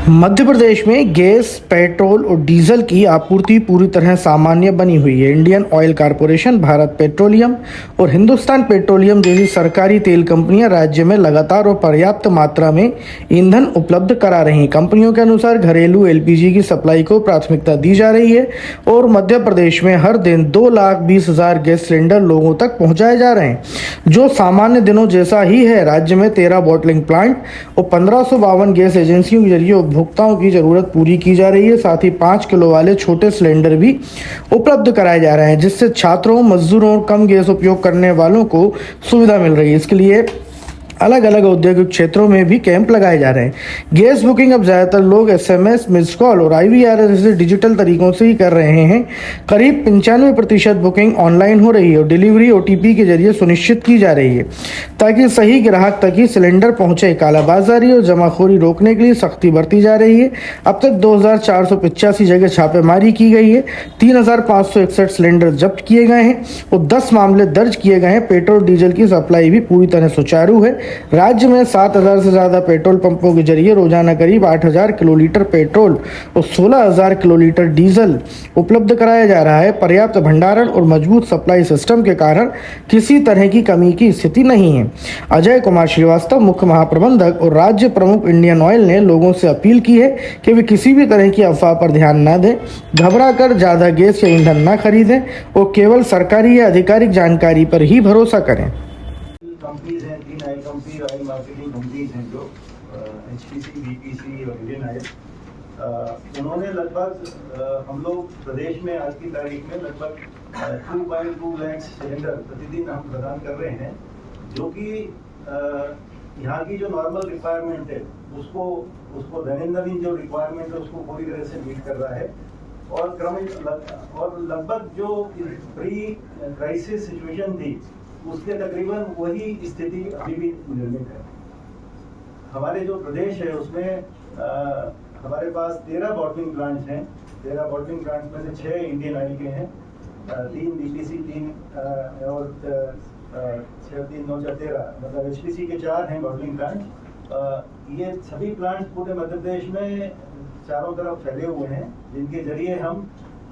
मध्य प्रदेश में gas, petrol और diesel की आपूर्ति पूरी तरह सामान्य बनी हुई है। Indian oil corporation, Bharat petroleum और हिंदुस्तान पेट्रोलियम जैसी सरकारी तेल कंपनियां राज्य में लगातार और पर्याप्त मात्रा में ईंधन उपलब्ध करा रही हैं। कंपनियों के अनुसार घरेलू एलपीजी की सप्लाई को प्राथमिकता दी जा रही है और मध्य प्रदेश में हर दिन 2,20,000 गैस सिलेंडर लोगों तक पहुँचाए जा रहे हैं, जो सामान्य दिनों जैसा ही है। राज्य में 13 बॉटलिंग प्लांट और 1552 गैस एजेंसियों के जरिए उपभोक्ताओं की जरूरत पूरी की जा रही है। साथ ही 5 किलो वाले छोटे सिलेंडर भी उपलब्ध कराए जा रहे हैं, जिससे छात्रों, मजदूरों और कम गैस उपयोग करने वालों को सुविधा मिल रही है। इसके लिए अलग अलग औद्योगिक क्षेत्रों में भी कैंप लगाए जा रहे हैं। गैस बुकिंग अब ज़्यादातर लोग एसएमएस, मिस्ड कॉल और IVR जैसे डिजिटल तरीकों से ही कर रहे हैं। करीब 95% बुकिंग ऑनलाइन हो रही है और डिलीवरी OTP के जरिए सुनिश्चित की जा रही है, ताकि सही ग्राहक तक ही सिलेंडर पहुंचे। कालाबाजारी और जमाखोरी रोकने के लिए सख्ती बरती जा रही है। अब तक 2,485 जगह छापेमारी की गई है, 3,561 सिलेंडर जब्त किए गए हैं और 10 मामले दर्ज किए गए हैं। पेट्रोल डीजल की सप्लाई भी पूरी तरह सुचारू है। राज्य में 7,000 से ज्यादा पेट्रोल पंपों के जरिए रोजाना करीब 8,000 किलोलीटर पेट्रोल और 16,000 किलोलीटर डीजल उपलब्ध कराया जा रहा है। पर्याप्त भंडारण और मजबूत सप्लाई सिस्टम के कारण किसी तरह की कमी की स्थिति नहीं है। अजय कुमार श्रीवास्तव, मुख्य महाप्रबंधक और राज्य प्रमुख इंडियन ऑयल ने लोगों से अपील की है कि वे किसी भी तरह की अफवाह पर ध्यान न दें, घबरा कर ज्यादा गैस या ईंधन न खरीदें और केवल सरकारी या आधिकारिक जानकारी पर ही भरोसा करें। कंपनीज हैं, 3 oil company, oil marketing companies हैं जो HPC, BPC और इंडियन ऑयल। उन्होंने लगभग हम लोग प्रदेश में आज की तारीख में लगभग 2.2 लाख सिलेंडर प्रतिदिन हम प्रदान कर रहे हैं, जो कि यहाँ की जो नॉर्मल रिक्वायरमेंट है उसको दैनंदिन जो रिक्वायरमेंट है उसको पूरी तरह से मीट कर रहा है। और लगभग जो प्री क्राइसिस सिचुएशन थी उसके तकरीबन वही स्थिति अभी भी निर्मित है। हमारे जो प्रदेश है उसमें हमारे पास 13 बॉटलिंग प्लांट्स हैं। 13 बॉटलिंग प्लांट्स में से 6 इंडियन ऑयल के हैं, 3 BPC, 3 और 6, 3, 9, 13 मतलब HPC के 4 हैं बॉटलिंग प्लांट। ये सभी प्लांट्स पूरे मध्य प्रदेश में चारों तरफ फैले हुए हैं, जिनके जरिए हम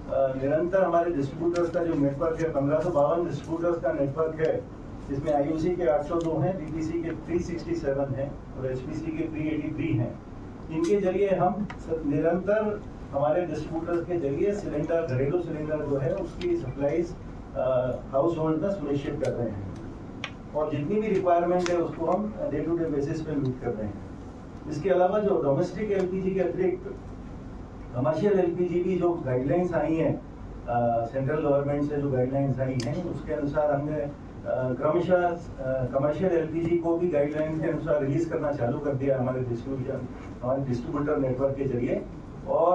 निरंतर हमारे डिस्ट्रीब्यूटर्स का जो नेटवर्क है, 1552 डिस्ट्रीब्यूटर्स का नेटवर्क है, जिसमें IOC के 802 हैं, BPC के 367 हैं और HPC के 383 हैं। इनके जरिए हम निरंतर हमारे डिस्ट्रीब्यूटर्स के जरिए सिलेंडर, घरेलू सिलेंडर जो है उसकी सप्लाईज हाउस होल्ड में सुनिश्चित कर रहे हैं और जितनी भी रिक्वायरमेंट है उसको हम डे टू डे बेसिस पे मीट कर रहे हैं। इसके अलावा जो डोमेस्टिक LPG के अतिरिक्त कमर्शियल LPG की जो गाइडलाइंस आई हैं, सेंट्रल गवर्नमेंट से जो गाइडलाइंस आई हैं, उसके अनुसार हमने क्रमशः कमर्शियल LPG को भी गाइडलाइन के अनुसार रिलीज करना चालू कर दिया हमारे डिस्ट्रीब्यूटर नेटवर्क के जरिए। और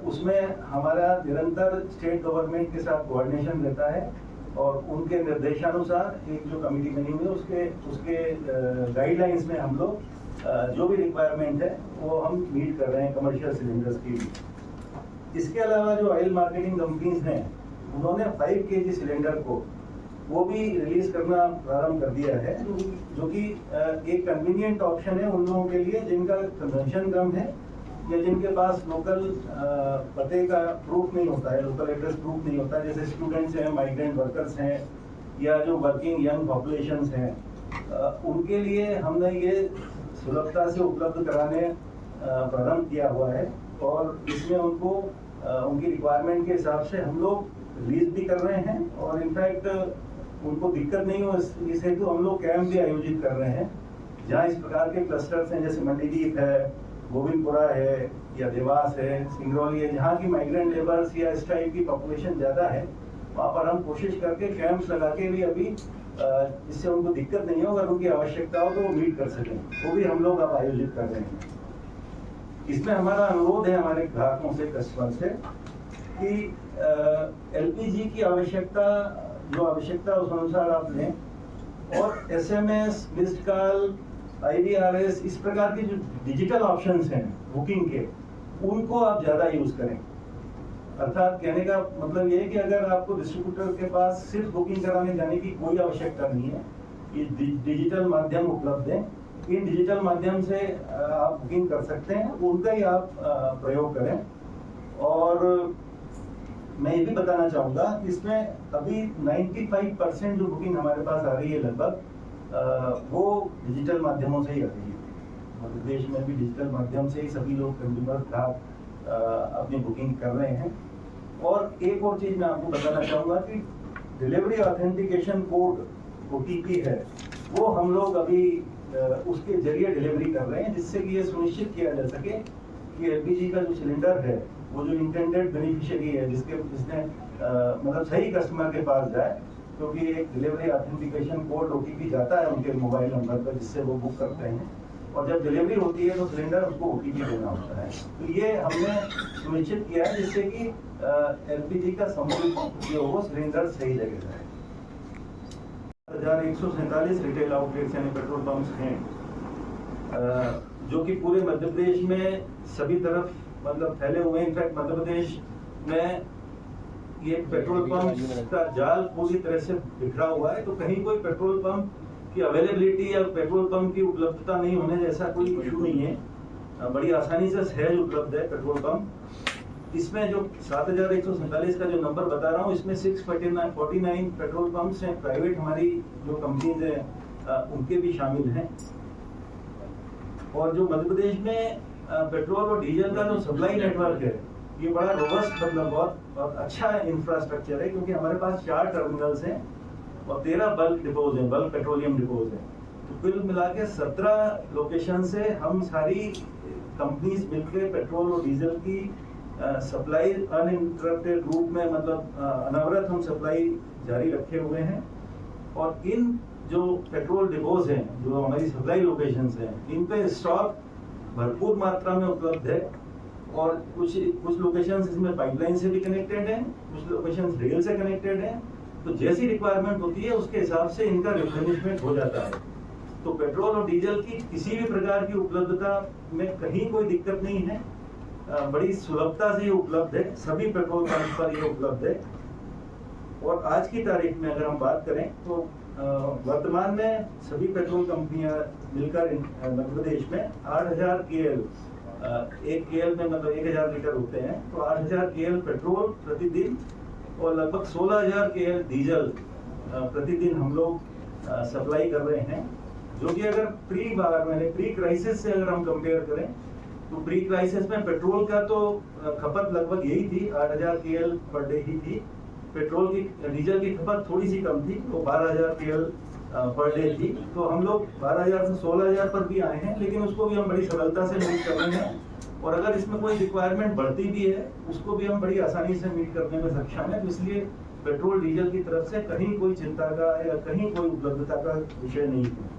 उसमें हमारा निरंतर स्टेट गवर्नमेंट के साथ कोऑर्डिनेशन रहता है और उनके निर्देशानुसार एक जो कमेटी बनी हुई है उसके गाइडलाइंस में हम लोग जो भी रिक्वायरमेंट है वो हम मीट कर रहे हैं कमर्शियल सिलेंडर्स की भी। इसके अलावा जो ऑयल मार्केटिंग कंपनीज हैं उन्होंने 5 kg सिलेंडर को वो भी रिलीज करना प्रारंभ कर दिया है, जो कि एक कन्वीनियंट ऑप्शन है उन लोगों के लिए जिनका कंजम्पशन कम है या जिनके पास लोकल पते का प्रूफ नहीं होता है, लोकल एड्रेस प्रूफ नहीं होता है, जैसे स्टूडेंट्स हैं, माइग्रेंट वर्कर्स हैं या जो वर्किंग यंग पॉपुलेशंस हैं। उनके लिए हमने ये सुलभता से उपलब्ध कराने प्रारंभ किया हुआ है और इसमें उनको उनकी रिक्वायरमेंट के हिसाब से हम लोग रिलीज भी कर रहे हैं और इनफैक्ट उनको दिक्कत नहीं हो इस हेतु हम लोग कैंप भी आयोजित कर रहे हैं, जहाँ इस प्रकार के क्लस्टर्स हैं, जैसे मंडीदीप है, गोविंदपुरा है या देवास है, सिंगरौली है, जहाँ की माइग्रेंट लेबर्स या इस टाइप की पॉपुलेशन ज़्यादा है, वहाँ पर हम कोशिश करके कैंप्स लगा के भी अभी इससे उनको दिक्कत नहीं हो, अगर उनकी आवश्यकताओं को मीट कर सकें, वो भी हम लोग अब आयोजित कर रहे हैं। इसमें हमारा अनुरोध है हमारे ग्राहकों से, कस्टमर से, कि LPG की आवश्यकता उस अनुसार आप लें और SMS, मिस्ड कॉल, IVRS इस प्रकार के जो डिजिटल ऑप्शंस हैं बुकिंग के, उनको आप ज़्यादा यूज़ करें। अर्थात कहने का मतलब ये है कि अगर आपको डिस्ट्रीब्यूटर के पास सिर्फ बुकिंग कराने जाने की कोई आवश्यकता नहीं है, ये डिजिटल माध्यम उपलब्ध है इन डिजिटल माध्यम से आप बुकिंग कर सकते हैं, उनका ही आप प्रयोग करें। और मैं ये भी बताना चाहूँगा कि इसमें अभी 95% जो बुकिंग हमारे पास आ रही है लगभग वो डिजिटल माध्यमों से ही आ रही है। मध्य प्रदेश में भी डिजिटल माध्यम से ही सभी लोग कंज्यूमर ग्राहक अपनी बुकिंग कर रहे हैं। और एक और चीज़ मैं आपको बताना चाहूँगा कि डिलीवरी ऑथेंटिकेशन कोड OTP है, वो हम लोग अभी उसके जरिए डिलीवरी कर रहे हैं, जिससे कि ये सुनिश्चित किया जा सके कि LPG का जो सिलेंडर है वो जो इंटेंडेड बेनिफिशियरी है जिसने मतलब सही कस्टमर के पास जाए, क्योंकि एक डिलीवरी ऑथेंटिकेशन कोड OTP जाता है उनके मोबाइल नंबर पर जिससे वो बुक करते हैं, और जब डिलीवरी होती है तो सिलेंडर उसको OTP देना होता है। तो ये हमने सुनिश्चित किया है जिससे कि LPG का समुचित जो हो सिलेंडर सही जगह जाए। 1147 रिटेल आउटलेट्स यानी पेट्रोल पंप्स हैं जो कि पूरे मध्य प्रदेश में सभी तरफ मतलब फैले हुए हैं। इनफैक्ट मध्य प्रदेश में ये पेट्रोल पंप का जाल पूरी तरह से बिखरा हुआ है, तो कहीं कोई पेट्रोल पंप की अवेलेबिलिटी या पेट्रोल पंप की उपलब्धता नहीं होने जैसा कोई इशू नहीं है। बड़ी आसानी से सहज उपलब्ध है पेट्रोल पंप। इसमें जो 7147 का जो नंबर बता रहा हूँ, इसमें 649 पेट्रोल पंप्स हैं, प्राइवेट हमारी जो कंपनीज हैं उनके भी शामिल हैं। और जो मध्य प्रदेश में पेट्रोल और डीजल का जो सप्लाई नेटवर्क है, ये बड़ा रोबस्ट मतलब बहुत अच्छा इंफ्रास्ट्रक्चर है, क्योंकि हमारे पास 4 टर्मिनल्स हैं और 13 बल्क डिपोज हैं, बल्क पेट्रोलियम डिपोज हैं। तो कुल मिला के 17 लोकेशन से हम सारी कंपनीज मिलकर पेट्रोल और डीजल की सप्लाई अनइंटरप्टेड रूप में मतलब अनवरत हम सप्लाई जारी रखे हुए हैं। और इन जो पेट्रोल डिपोज हैं, जो हमारी सप्लाई लोकेशंस हैं, इन पे स्टॉक भरपूर मात्रा में उपलब्ध है। और कुछ लोकेशंस इसमें पाइपलाइन से भी कनेक्टेड हैं, कुछ लोकेशंस रेल से कनेक्टेड हैं। तो जैसी रिक्वायरमेंट होती है उसके हिसाब से इनका रिप्लेनिशमेंट हो जाता है। तो पेट्रोल और डीजल की किसी भी प्रकार की उपलब्धता में कहीं कोई दिक्कत नहीं है, बड़ी सुलभता से ये उपलब्ध है, सभी पेट्रोल पंप पर ये उपलब्ध है। और आज की तारीख में अगर हम बात करें तो वर्तमान में सभी पेट्रोल कंपनियां मिलकर मध्य प्रदेश में 8000 KL, एक KL में मतलब 1000 लीटर होते हैं, तो 8000 KL पेट्रोल प्रतिदिन और लगभग 16000 KL डीजल प्रतिदिन हम लोग सप्लाई कर रहे हैं। जो कि अगर प्री क्राइसिस से अगर हम कंपेयर करें तो प्री क्राइसिस में पेट्रोल का तो खपत लगभग यही थी, 8000 KL पर डे ही थी। डीजल की खपत थोड़ी सी कम थी, वो 12000 KL पर डे थी। तो हम लोग 12000 से 16000 पर भी आए हैं, लेकिन उसको भी हम बड़ी सरलता से मीट कर रहे हैं। और अगर इसमें कोई रिक्वायरमेंट बढ़ती भी है उसको भी हम बड़ी आसानी से मीट करने में सक्षम है। तो इसलिए पेट्रोल डीजल की तरफ से कहीं कोई चिंता का या कहीं कोई उपलब्धता का विषय नहीं है।